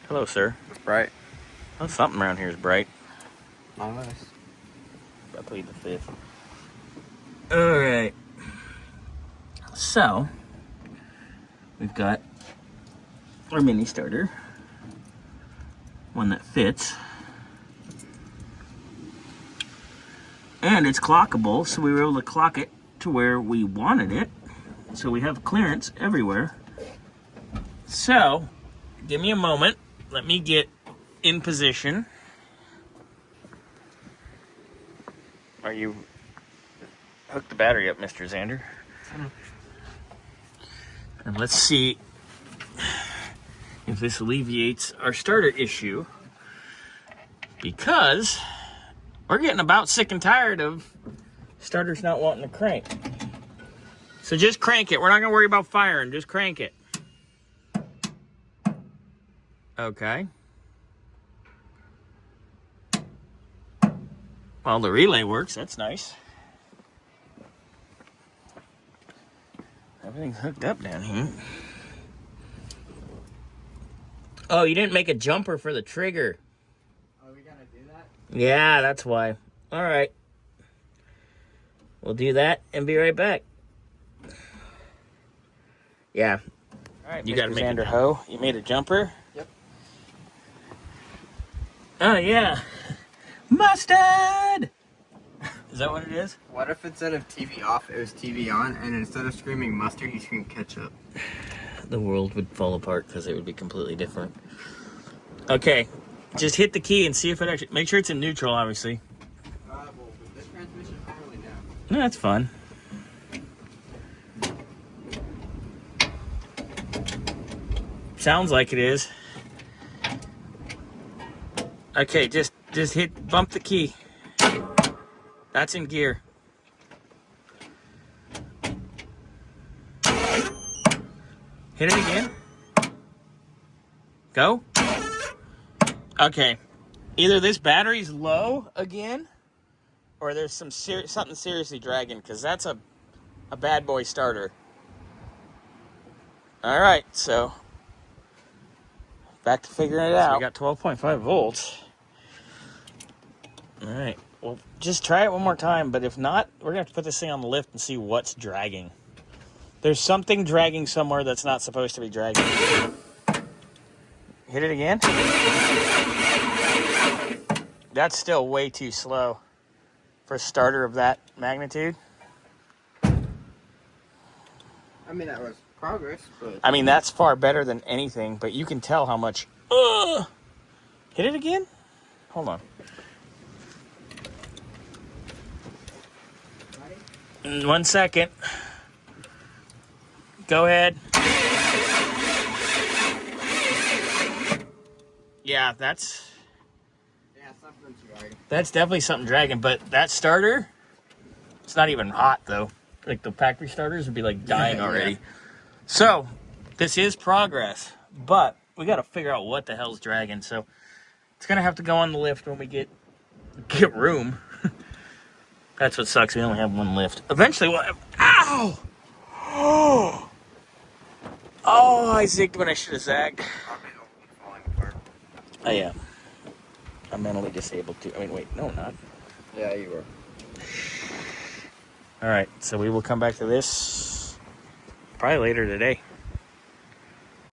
Hello, sir. It's bright. Oh, something around here is bright. Not us. I plead the fifth. All right. So, we've got our mini starter. One that fits. And it's clockable, so we were able to clock it to where we wanted it. So we have clearance everywhere. So, give me a moment. Let me get in position. Are you hooked the battery up, Mr. Xander? And let's see if this alleviates our starter issue, because we're getting about sick and tired of starters not wanting to crank. So just crank it. We're not going to worry about firing. Just crank it. Okay. Well, the relay works. That's nice. Everything's hooked up down here. Oh, you didn't make a jumper for the trigger. Oh, we gotta do that? Yeah, that's why. All right. We'll do that and be right back. Yeah. All right, You Mr. got to make Xander a hoe. You made a jumper? Yep. Oh, yeah. Mustard! Is that what it is? What if instead of TV off, it was TV on, and instead of screaming mustard, you scream ketchup? The world would fall apart because it would be completely different. Okay. Just hit the key and see if it actually... Make sure it's in neutral, obviously. Well, with this transmission, I don't really know. No, that's fun. Sounds like it is. Okay, just bump the key. That's in gear. Hit it again. Go. Okay. Either this battery's low again, or there's something seriously dragging, because that's a bad boy starter. All right, so back to figuring it out. We got 12.5 volts. All right, well, just try it one more time, but if not, we're gonna have to put this thing on the lift and see what's dragging. There's something dragging somewhere that's not supposed to be dragging. Hit it again. That's still way too slow for a starter of that magnitude. I mean, that was progress, but... I mean, that's far better than anything, but you can tell how much... Hit it again? Hold on. 1 second. Go ahead. Yeah, that's... Yeah, something's dragging. That's definitely something dragging, but that starter, it's not even hot, though. Like, the factory starters would be, like, dying already. Yeah. So, this is progress, but we got to figure out what the hell's dragging. So, it's going to have to go on the lift when we get room. That's what sucks. We only have one lift. Eventually, we'll have... Ow! Oh, I zigged when I should have zagged. Falling apart. I am. I'm mentally disabled, too. I mean, wait. No, I'm not. Yeah, you were. All right, so we will come back to this probably later today.